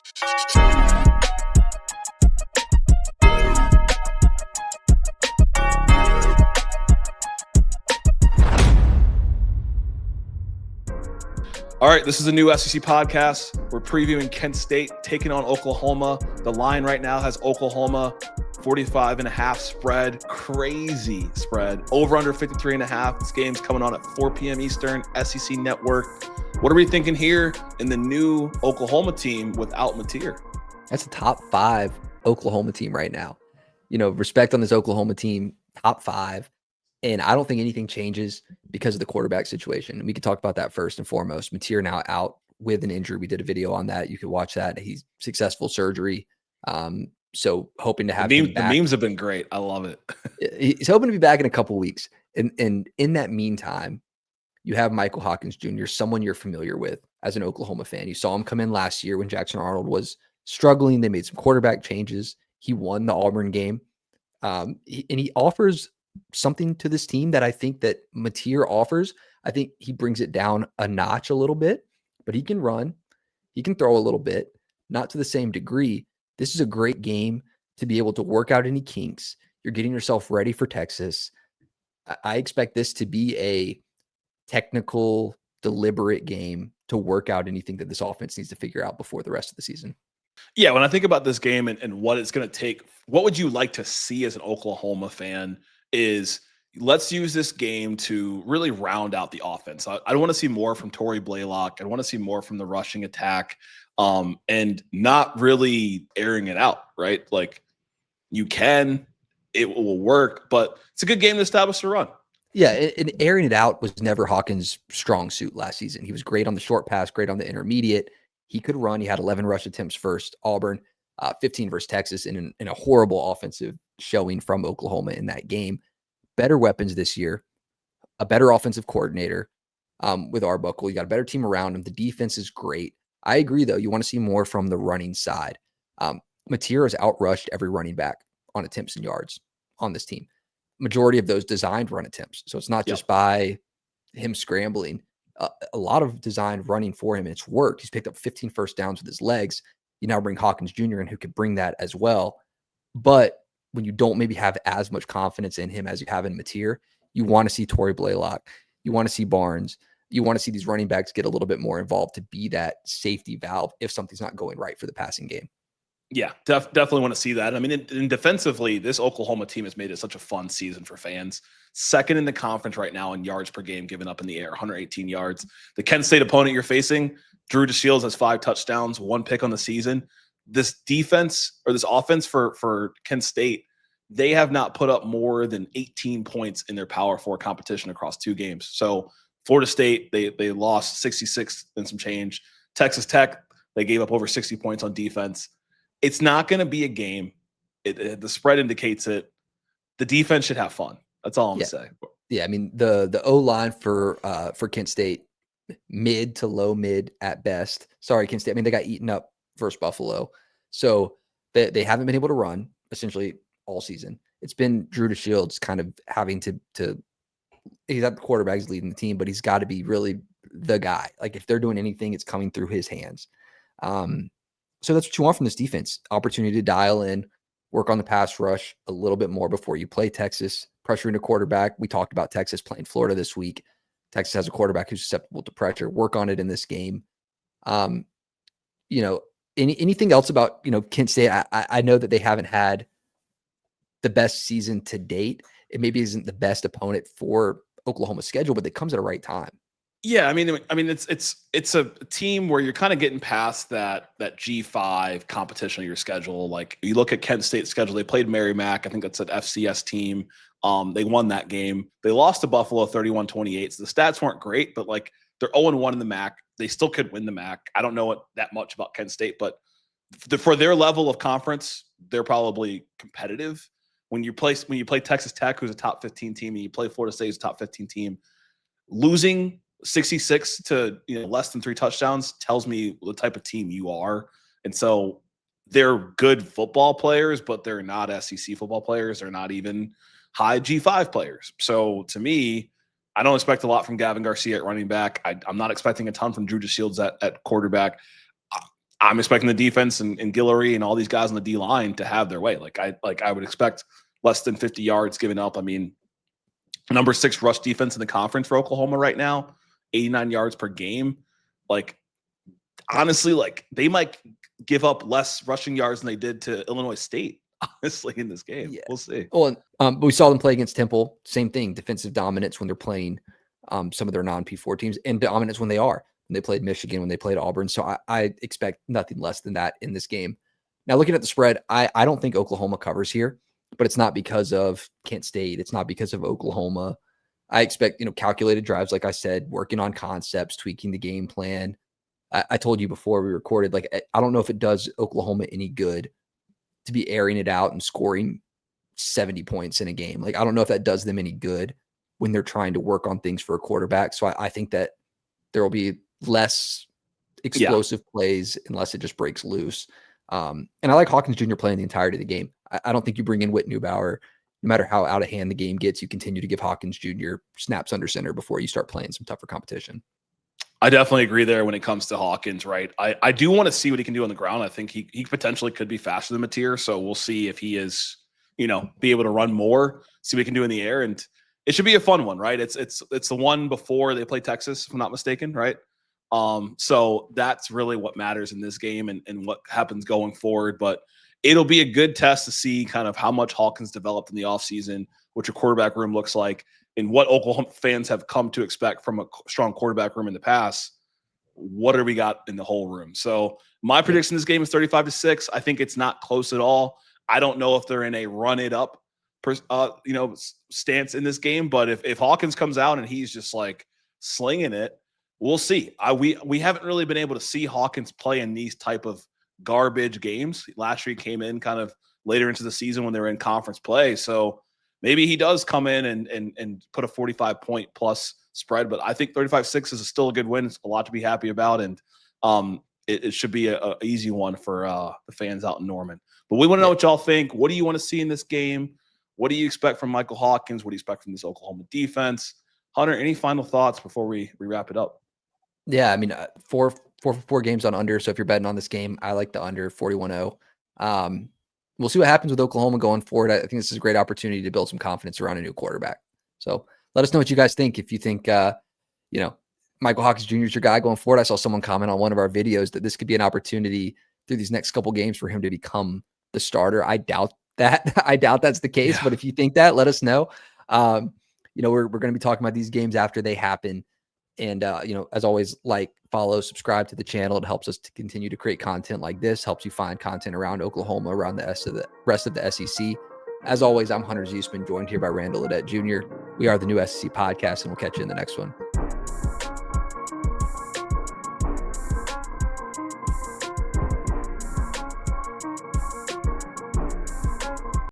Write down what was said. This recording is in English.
All right, this is a new SEC podcast. We're previewing Kent State taking on Oklahoma. The line right now has Oklahoma 45.5 spread. Crazy spread. Over under 53.5. This game's coming on at 4 p.m. Eastern, SEC Network. What are we thinking here in the new Oklahoma team without Mateer? That's a top 5 Oklahoma team right now. You know, respect on this Oklahoma team, top 5. And I don't think anything changes because of the quarterback situation. And we could talk about that first and foremost. Mateer now out with an injury. We did a video on that. You could watch that. He's successful surgery. So hoping to have him back. The memes have been great. I love it. He's hoping to be back in a couple weeks. And in that meantime, you have Michael Hawkins Jr., someone you're familiar with as an Oklahoma fan. You saw him come in last year when Jackson Arnold was struggling. They made some quarterback changes. He won the Auburn game. And he offers something to this team that I think that Mateer offers. I think he brings it down a notch a little bit, but he can run. He can throw a little bit, not to the same degree. This is a great game to be able to work out any kinks. You're getting yourself ready for Texas. I expect this to be a technical, deliberate game to work out anything that this offense needs to figure out before the rest of the season. Yeah, when I think about this game and what it's going to take, what would you like to see as an Oklahoma fan is let's use this game to really round out the offense. I want to see more from Torrey Blaylock. I want to see more from the rushing attack and not really airing it out, right? Like it will work, but it's a good game to establish the run. Yeah, and airing it out was never Hawkins' strong suit last season. He was great on the short pass, great on the intermediate. He could run. He had 11 rush attempts versus Auburn, 15 versus Texas in a horrible offensive showing from Oklahoma in that game. Better weapons this year, a better offensive coordinator with Arbuckle. You got a better team around him. The defense is great. I agree, though. You want to see more from the running side. Mateer has outrushed every running back on attempts and yards on this team. Majority of those designed run attempts. So it's not just by him scrambling. A lot of designed running for him. It's worked. He's picked up 15 first downs with his legs. You now bring Hawkins Jr. in who could bring that as well. But when you don't maybe have as much confidence in him as you have in Mateer, you want to see Torrey Blaylock. You want to see Barnes. You want to see these running backs get a little bit more involved to be that safety valve if something's not going right for the passing game. Yeah, definitely want to see that. I mean, and defensively, this Oklahoma team has made it such a fun season for fans. Second in the conference right now in yards per game given up in the air, 118 yards. The Kent State opponent you're facing, Drew DeShields, has 5 touchdowns, 1 pick on the season. This defense or this offense for Kent State, they have not put up more than 18 points in their Power 4 competition across 2 games. So Florida State, they lost 66 and some change. Texas Tech, they gave up over 60 points on defense. It's not going to be a game. The spread indicates it. The defense should have fun. That's all I'm going to say. Yeah, I mean, the O-line for Kent State, mid to low mid at best. Sorry, Kent State. I mean, they got eaten up versus Buffalo. So they haven't been able to run essentially all season. It's been Drew DeShields kind of having to he's at the quarterback, he's leading the team, but he's got to be really the guy. Like if they're doing anything, it's coming through his hands. So that's what you want from this defense. Opportunity to dial in, work on the pass rush a little bit more before you play Texas, pressuring a quarterback. We talked about Texas playing Florida this week. Texas has a quarterback who's susceptible to pressure. Work on it in this game. Anything else about, Kent State? I know that they haven't had the best season to date. It maybe isn't the best opponent for Oklahoma's schedule, but it comes at the right time. Yeah, I mean, it's a team where you're kind of getting past that G5 competition on your schedule. Like you look at Kent State's schedule, they played Merrimack. I think that's an FCS team. They won that game. They lost to Buffalo 31-28. So the stats weren't great, but like they're 0-1 in the MAC. They still could win the MAC. I don't know that much about Kent State, but for their level of conference, they're probably competitive. When you play Texas Tech, who's a top 15 team, and you play Florida State, who's a top 15 team, losing 66 to less than 3 touchdowns tells me the type of team you are. And so they're good football players, but they're not SEC football players. They're not even high G5 players. So to me, I don't expect a lot from Gavin Garcia at running back. I'm not expecting a ton from Drew DeShields at quarterback. I'm expecting the defense and Guillory and all these guys on the D line to have their way. I would expect less than 50 yards given up. I mean, number 6 rush defense in the conference for Oklahoma right now, 89 yards per game. Like, honestly, like they might give up less rushing yards than they did to Illinois State, honestly, in this game. Yeah. We'll see. Well, but we saw them play against Temple. Same thing, defensive dominance when they're playing some of their non-P4 teams, and dominance when they are. When they played Michigan, when they played Auburn. So I expect nothing less than that in this game. Now, looking at the spread, I don't think Oklahoma covers here, but it's not because of Kent State. It's not because of Oklahoma. I expect, calculated drives, like I said, working on concepts, tweaking the game plan. I told you before we recorded, like, I don't know if it does Oklahoma any good to be airing it out and scoring 70 points in a game. Like, I don't know if that does them any good when they're trying to work on things for a quarterback. So I think that there will be less explosive plays unless it just breaks loose. And I like Hawkins Jr. playing the entirety of the game. I don't think you bring in Whit Neubauer. No matter how out of hand the game gets, you continue to give Hawkins Jr. snaps under center before you start playing some tougher competition. I definitely agree there when it comes to Hawkins, right? I do want to see what he can do on the ground. I think he potentially could be faster than Mateer, so we'll see if he is, be able to run more, see what he can do in the air, and it should be a fun one, right? It's the one before they play Texas, if I'm not mistaken, right? So that's really what matters in this game and what happens going forward. But it'll be a good test to see kind of how much Hawkins developed in the offseason, what your quarterback room looks like, and what Oklahoma fans have come to expect from a strong quarterback room in the past. What do we got in the whole room? So my prediction this game is 35-6. I think it's not close at all. I don't know if they're in a run it up, stance in this game, but if Hawkins comes out and he's just like slinging it, we'll see. We haven't really been able to see Hawkins play in these type of garbage games. Last year he came in kind of later into the season when they were in conference play. So maybe he does come in and put a 45-point plus spread, but I think 35-6 is still a good win. It's a lot to be happy about, and it should be a easy one for the fans out in Norman. But we want to know what y'all think. What do you want to see in this game? What do you expect from Michael Hawkins? What do you expect from this Oklahoma defense? Hunter, any final thoughts before we wrap it up? Yeah, I mean, four games on under. So if you're betting on this game, I like the under 41-0. We'll see what happens with Oklahoma going forward. I think this is a great opportunity to build some confidence around a new quarterback. So let us know what you guys think. If you think, Michael Hawkins Jr. is your guy going forward. I saw someone comment on one of our videos that this could be an opportunity through these next couple games for him to become the starter. I doubt that. I doubt that's the case. Yeah. But if you think that, let us know. We're going to be talking about these games after they happen. And, as always, follow, subscribe to the channel. It helps us to continue to create content like this, helps you find content around Oklahoma, around the rest of the SEC. As always, I'm Hunter Ziesman, joined here by Randall Adet Jr. We are the new SEC podcast, and we'll catch you in the next one.